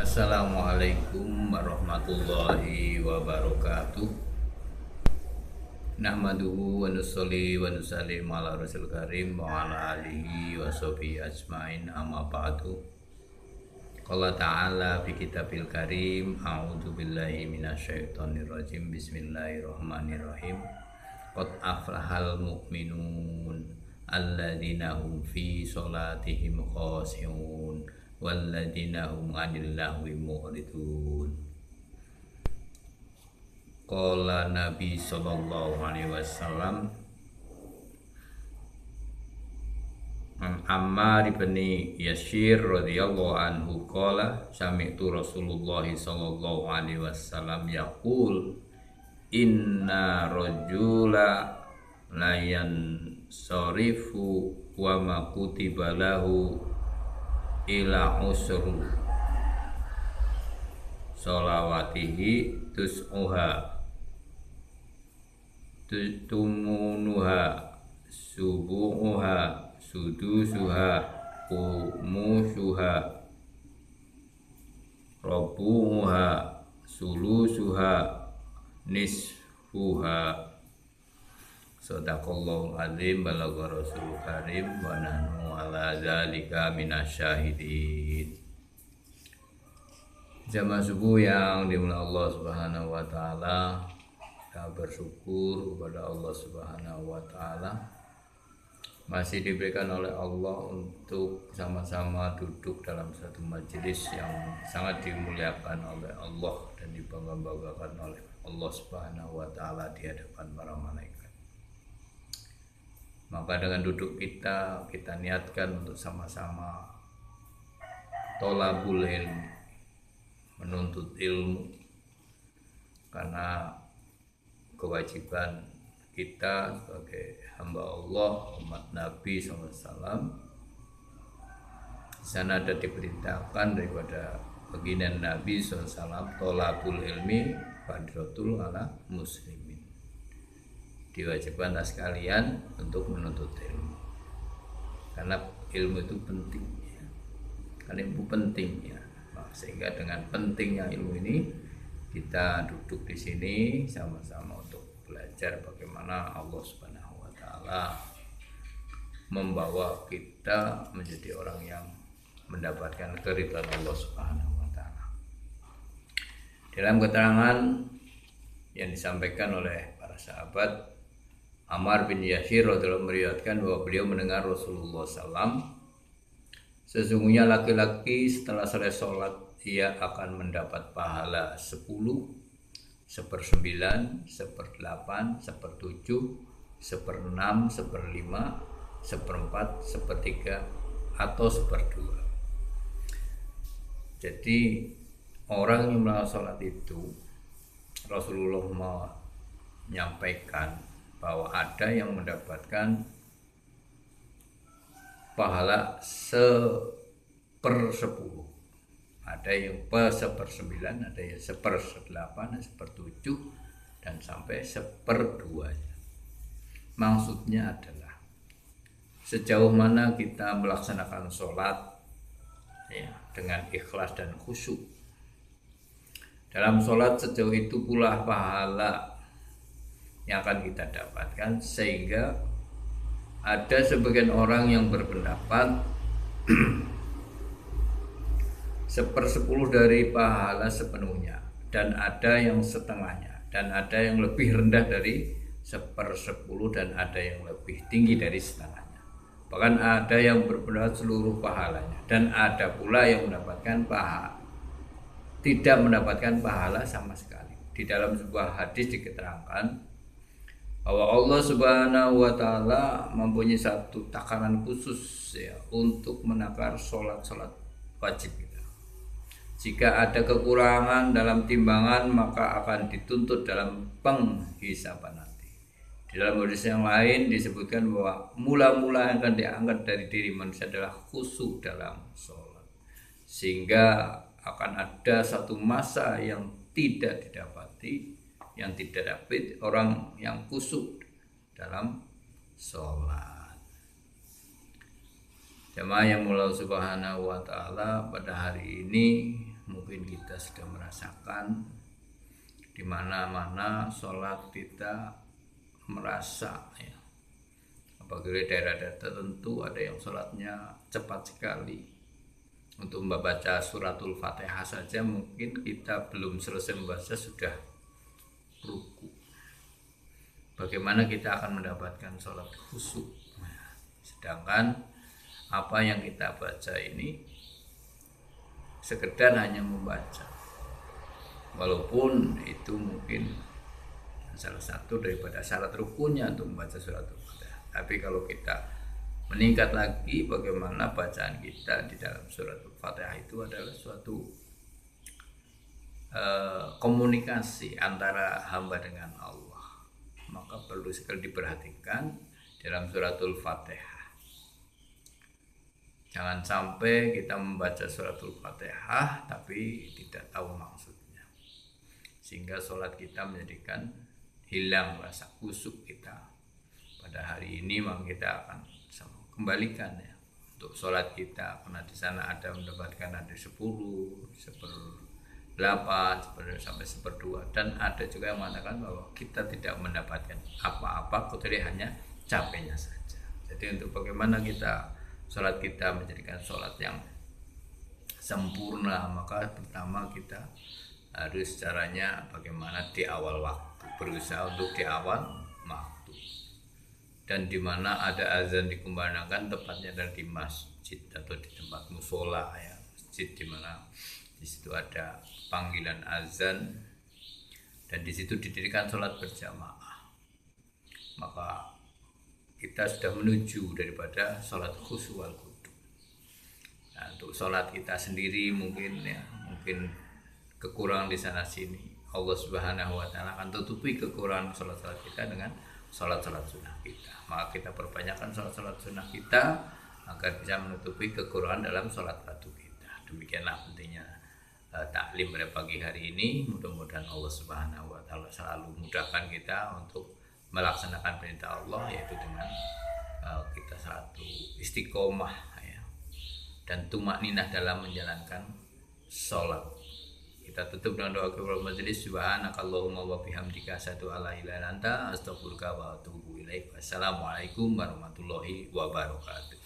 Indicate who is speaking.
Speaker 1: Assalamualaikum warahmatullahi wabarakatuh. Nahmaduhu wa nusolli wa nusallim ala rasul karim wa ala alihi wa sahbihi ajmain, amma ba'du. Qala ta'ala fi kitabil karim, a'udzu billahi minasyaitonir rajim, bismillahirrahmanirrahim. Qad aflahal mu'minun alladzina hum fi sholatihim khashi'un walladzina hum 'anil lahwi mu'ridun. Qala Nabi sallallahu alaihi wasallam An Ammar bin Yasir radhiyallahu anhu qala sami'tu Rasulullah sallallahu alaihi wasallam yaqul inna rajula layan sarifu wa ma kutiba lahu ila usru sholawatihi tus'uha tumunuha subu'uha sudusuha kumusuha robu'uha sulusuha nisfuha. Sadaqallahul azim, balagha rasul karim, wa nahnu ala dzalika minasyahidin. Jamaah subuh yang dimulai Allah Subhanahu wa taala, kita bersyukur kepada Allah Subhanahu wa taala masih diberikan oleh Allah untuk sama-sama duduk dalam satu majelis yang sangat dimuliakan oleh Allah dan dibangga-banggakan oleh Allah Subhanahu wa taala di hadapan para malaikat. Maka dengan duduk kita niatkan untuk sama-sama tolabul ilmi, menuntut ilmu, karena kewajiban kita sebagai hamba Allah, umat Nabi SAW. Di sana ada diperintahkan daripada baginda Nabi SAW, tolabul ilmi fardhatul ala muslimin, diwajibkan atas kalian untuk menuntut ilmu, karena ilmu itu penting ya. Karena ilmu penting ya. Sehingga dengan pentingnya ilmu ini kita duduk di sini sama-sama untuk belajar bagaimana Allah Subhanahu wa taala membawa kita menjadi orang yang mendapatkan keridhaan Allah Subhanahu wa taala. Dalam keterangan yang disampaikan oleh para sahabat, Ammar bin Yasir radhiyallahu meriwayatkan bahwa beliau mendengar Rasulullah SAW, sesungguhnya laki-laki setelah selesai sholat ia akan mendapat pahala 10, 1/9, 1/8, 1/7, 1/6, 1/5, 1/4, 1/3 atau 1/2. Jadi orang yang melakukan sholat itu, Rasulullah menyampaikan bahwa ada yang mendapatkan pahala 1/10, ada yang 1/9, ada yang 1/8, 1/7 dan sampai 1/2. Maksudnya adalah sejauh mana kita melaksanakan sholat ya, dengan ikhlas dan khusyuk. Dalam sholat sejauh itu pula pahala yang akan kita dapatkan, sehingga ada sebagian orang yang berpendapat 1/10 dari pahala sepenuhnya, dan ada yang setengahnya, dan ada yang lebih rendah dari 1/10, dan ada yang lebih tinggi dari setengahnya. Bahkan ada yang berpendapat seluruh pahalanya, dan ada pula yang mendapatkan tidak mendapatkan pahala sama sekali. Di dalam sebuah hadis diketerangkan bahwa Allah Subhanahu wa taala mempunyai satu takaran khusus ya untuk menakar sholat-sholat wajib kita. Jika ada kekurangan dalam timbangan, maka akan dituntut dalam penghisaban nanti. Di dalam hadis yang lain disebutkan bahwa mula-mula yang akan diangkat dari diri manusia adalah khusyuk dalam sholat, sehingga akan ada satu masa yang tidak didapati, yang tidak dapat orang yang khusyuk dalam sholat. Jemaah yang mulai Subhanahu wa ta'ala, pada hari ini mungkin kita sudah merasakan di mana-mana sholat kita merasa ya, apabila daerah-daerah tertentu ada yang sholatnya cepat sekali. Untuk membaca suratul Fatihah saja mungkin kita belum selesai membaca sudah ruku. Bagaimana kita akan mendapatkan sholat khusyuk? Sedangkan apa yang kita baca ini sekedar hanya membaca, walaupun itu mungkin salah satu daripada syarat rukunnya untuk membaca suratul Fatihah. Tapi kalau kita meningkat lagi, bagaimana bacaan kita di dalam suratul Fatihah itu adalah suatu komunikasi antara hamba dengan Allah, maka perlu sekali diperhatikan dalam suratul Fatihah. Jangan sampai kita membaca suratul Fatihah tapi tidak tahu maksudnya, sehingga sholat kita menjadikan hilang rasa khusyuk kita. Pada hari ini maka kita akan kembalikan ya untuk sholat kita, karena di sana ada mendapatkan ada 10, 1/8, sampai 1/2, dan ada juga yang mengatakan bahwa kita tidak mendapatkan apa-apa kecuali hanya capeknya saja. Jadi untuk bagaimana kita sholat kita menjadikan sholat yang sempurna, maka pertama kita harus caranya bagaimana di awal waktu, berusaha untuk di awal waktu. Dan di mana ada azan dikumandangkan, tepatnya ada di masjid atau di tempat musola ya, masjid di mana di situ ada panggilan azan dan di situ didirikan sholat berjamaah, maka kita sudah menuju daripada sholat khusyuk wal khudu. Nah, untuk sholat kita sendiri mungkin kekurangan di sana sini, Allah Subhanahu wa taala akan tutupi kekurangan sholat-sholat kita dengan sholat-sholat sunnah kita. Maka kita perbanyakkan sholat-sholat sunnah kita agar bisa menutupi kekurangan dalam sholat fardu kita. Demikianlah pentingnya taklim pada pagi hari ini. Mudah-mudahan Allah Subhanahu wa taala selalu mudahkan kita untuk melaksanakan perintah Allah, yaitu dengan kita satu istiqomah ya, dan tumakninah dalam menjalankan sholat. Kita tutup dengan doa kepada majelis. Subhanakallahumma wa bihamdika asyhadu an la ilaha illa anta astaghfiruka wa atubu ilaik. Wassalamualaikum warahmatullahi wabarakatuh.